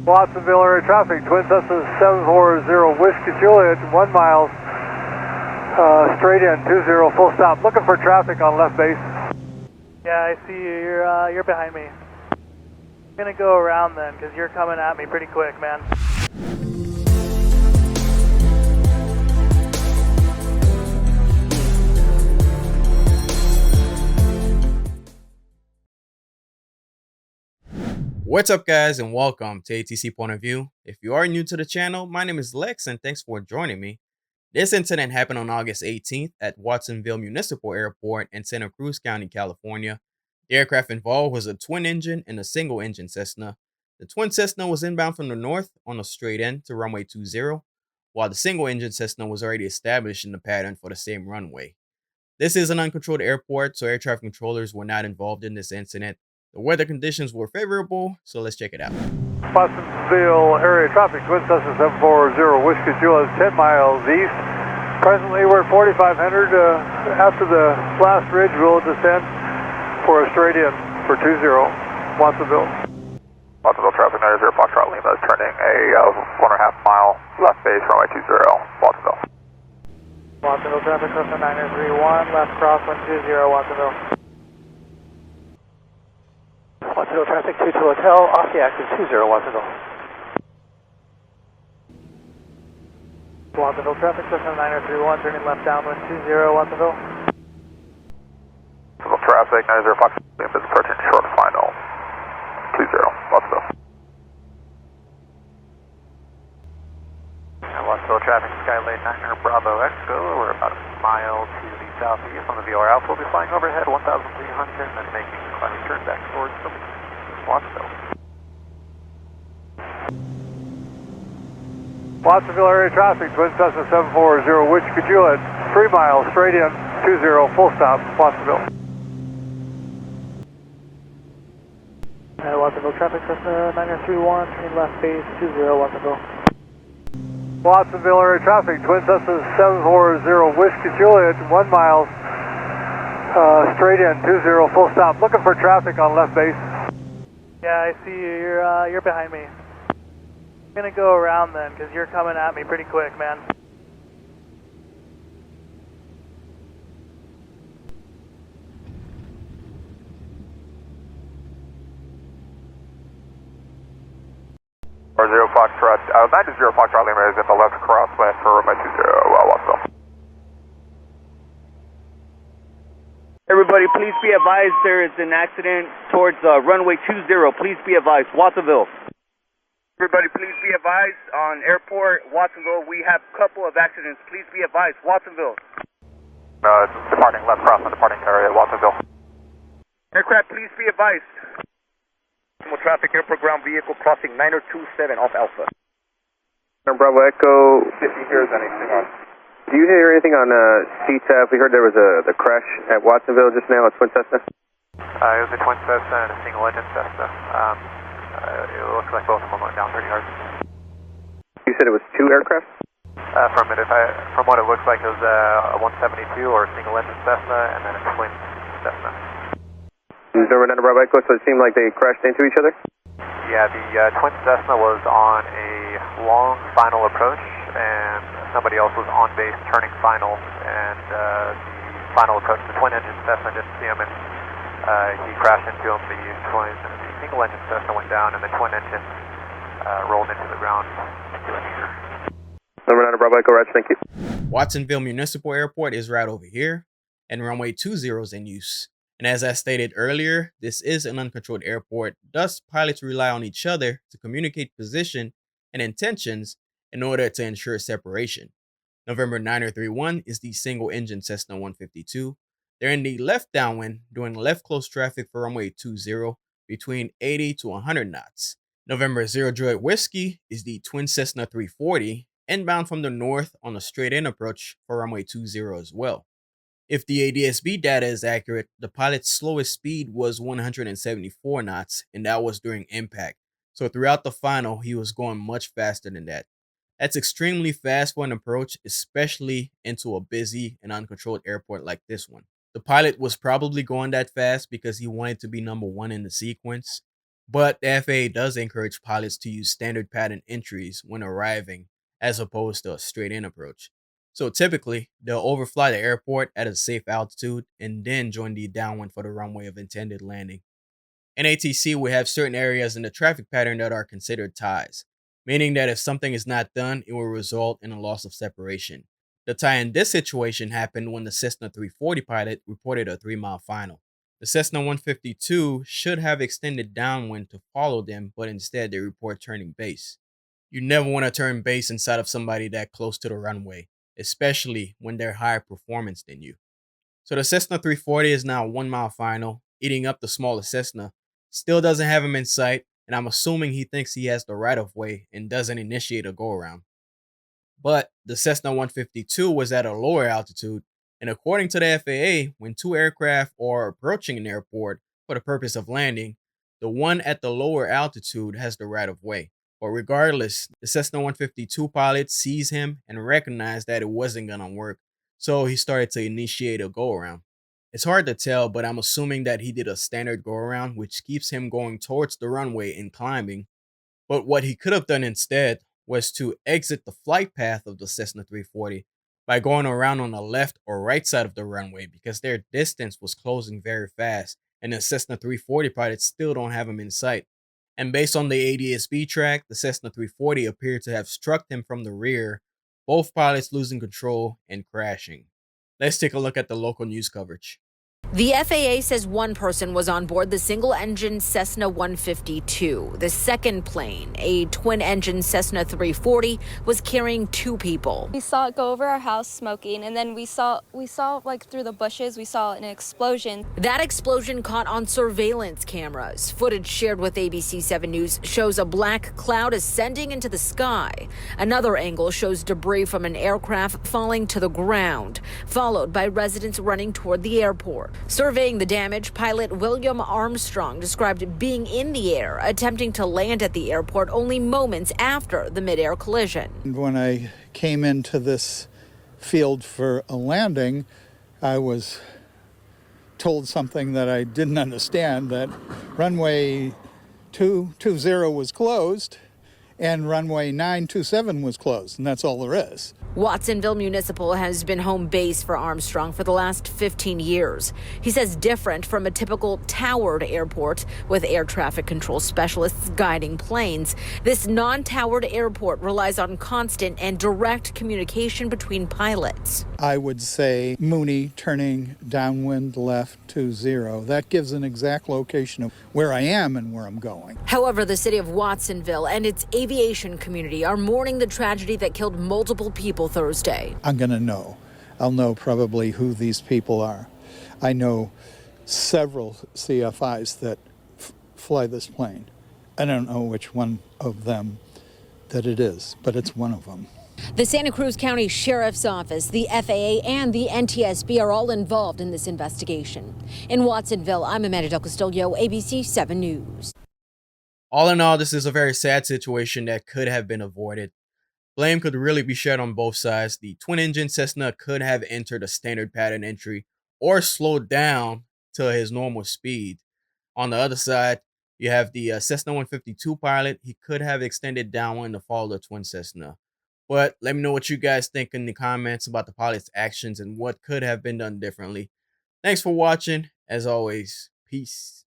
Watsonville area traffic, Twin Cessna 740 Whiskey Juliet, 1 mile, straight in, 20, full stop. Looking for traffic on left base. Yeah, I see you. You're behind me. I'm gonna go around then, because you're coming at me pretty quick, man. What's up, guys, and welcome to ATC Point of View. If you are new to the channel, my name is Lex and thanks for joining me. This incident happened on August 18th at Watsonville Municipal Airport in Santa Cruz County, California. The aircraft involved was a twin engine and a single engine Cessna. The twin Cessna was inbound from the north on a straight end to runway 20, while the single engine Cessna was already established in the pattern for the same runway. This is an uncontrolled airport, so air traffic controllers were not involved in this incident. The weather conditions were favorable, so let's check it out. Watsonville area traffic, Twin Cessna 740 Whiskey Juliet, 10 miles east. Presently we're at 4500. After the last ridge, we'll descend for a straight in for 20, Watsonville. Watsonville traffic, 90 Foxtrot Lima is turning a 1.5 mile left base, runway 20, Watsonville. Watsonville traffic, Cessna 9031, left crosswind 20, Watsonville. Watsonville traffic, 22 Hotel, off the active 20, Watsonville. Watsonville traffic, Cessna 9031, turning left downwind 20, Watsonville. Watsonville traffic, 90 Foxtrot Lima is approaching short final, 20, Watsonville. Watsonville traffic, Skylane 900 Bravo Echo, we're about a mile to the southeast on the VLR Alpha. We'll be flying overhead 1,300 and then making a climbing turn back towards Watsonville. Watsonville area traffic, Twin Cessna 740 Whiskey Juliet, 3 miles straight in, 20, full stop, Watsonville. Watsonville traffic, Cessna 9031, turning left base 20, Watsonville. Watsonville area traffic, Twin Cessna 740 Whiskey Juliet, 1 mile, straight in, 20, full stop. Looking for traffic on left base. Yeah, I see you. You're behind me. I'm gonna go around then, because you're coming at me pretty quick, man. Or 0 Foxtrot, 90 Foxtrot Lima is in the left crosswind for runway 20, Watsonville. Everybody, please be advised there is an accident towards runway 20. Please be advised, Watsonville. Everybody, please be advised on airport, Watsonville. We have a couple of accidents. Please be advised, Watsonville. Departing left crosswind, departing area, Watsonville. Aircraft, please be advised. Traffic, airport ground vehicle crossing 9027 off Alpha. Bravo Echo, If he hears anything on. do you hear anything on CTAP? We heard there was the crash at Watsonville just now at Twin Cessna. It was a twin Cessna and a single engine Cessna. It looks like both of them went down 30 yards. You said it was 2 aircraft? From what it looks like, it was a 172 or a single engine Cessna and then a twin Cessna. Number 9 Bravo Echo, so it seemed like they crashed into each other? Yeah, the twin Cessna was on a long final approach and somebody else was on base turning final, and the final approach, the twin engine Cessna didn't see him and he crashed into him. The single engine Cessna went down and the twin engine rolled into the ground into a meter. Number 9 Bravo Echo, Raj, thank you. Watsonville Municipal Airport is right over here, and runway 20 is in use. And as I stated earlier, this is an uncontrolled airport, thus pilots rely on each other to communicate position and intentions in order to ensure separation. November 9031 is the single-engine Cessna 152. They're in the left downwind, doing left close traffic for runway 20 between 80 to 100 knots. November 0 Juliet Whiskey is the twin Cessna 340, inbound from the north on a straight-in approach for runway 20 as well. If the ADS-B data is accurate, the pilot's slowest speed was 174 knots, and that was during impact. So throughout the final, he was going much faster than that. That's extremely fast for an approach, especially into a busy and uncontrolled airport like this one. The pilot was probably going that fast because he wanted to be number 1 in the sequence. But the FAA does encourage pilots to use standard pattern entries when arriving, as opposed to a straight-in approach. So typically, they'll overfly the airport at a safe altitude and then join the downwind for the runway of intended landing. In ATC, we have certain areas in the traffic pattern that are considered ties, meaning that if something is not done, it will result in a loss of separation. The tie in this situation happened when the Cessna 340 pilot reported a 3-mile final. The Cessna 152 should have extended downwind to follow them, but instead they report turning base. You never want to turn base inside of somebody that close to the runway, especially when they're higher performance than you. So the Cessna 340 is now a 1-mile final, eating up the smaller Cessna. Still doesn't have him in sight, and I'm assuming he thinks he has the right of way and doesn't initiate a go around. But the Cessna 152 was at a lower altitude, and according to the FAA, when two aircraft are approaching an airport for the purpose of landing, the one at the lower altitude has the right of way. But regardless, the Cessna 152 pilot sees him and recognized that it wasn't gonna work, so he started to initiate a go around. It's hard to tell, but I'm assuming that he did a standard go around, which keeps him going towards the runway and climbing. But what he could have done instead was to exit the flight path of the Cessna 340 by going around on the left or right side of the runway, because their distance was closing very fast and the Cessna 340 pilots still don't have him in sight. And based on the ADS-B track, the Cessna 340 appeared to have struck him from the rear, both pilots losing control and crashing. Let's take a look at the local news coverage. The FAA says one person was on board the single-engine Cessna 152. The second plane, a twin-engine Cessna 340, was carrying two people. We saw it go over our house smoking, and then we saw like through the bushes, we saw an explosion. That explosion caught on surveillance cameras. Footage shared with ABC 7 News shows a black cloud ascending into the sky. Another angle shows debris from an aircraft falling to the ground, followed by residents running toward the airport. Surveying the damage, pilot William Armstrong described being in the air, attempting to land at the airport only moments after the MidAir collision. When I came into this field for a landing, I was told something that I didn't understand, that runway 220 was closed and runway 927 was closed, and that's all there is. Watsonville Municipal has been home base for Armstrong for the last 15 years. He says different from a typical towered airport with air traffic control specialists guiding planes. This non-towered airport relies on constant and direct communication between pilots. I would say Mooney turning downwind left 20. That gives an exact location of where I am and where I'm going. However, the city of Watsonville and its aviation community are mourning the tragedy that killed multiple people Thursday. I'm going to know. I'll know probably who these people are. I know several CFIs that fly this plane. I don't know which one of them that it is, but it's one of them. The Santa Cruz County Sheriff's Office, the FAA, and the NTSB are all involved in this investigation. In Watsonville, I'm Amanda Del Castillo, ABC 7 News. All in all, this is a very sad situation that could have been avoided. Blame could really be shared on both sides. The twin-engine Cessna could have entered a standard pattern entry or slowed down to his normal speed. On the other side, you have the Cessna 152 pilot. He could have extended downwind to follow the twin Cessna. But let me know what you guys think in the comments about the pilot's actions and what could have been done differently. Thanks for watching. As always, peace.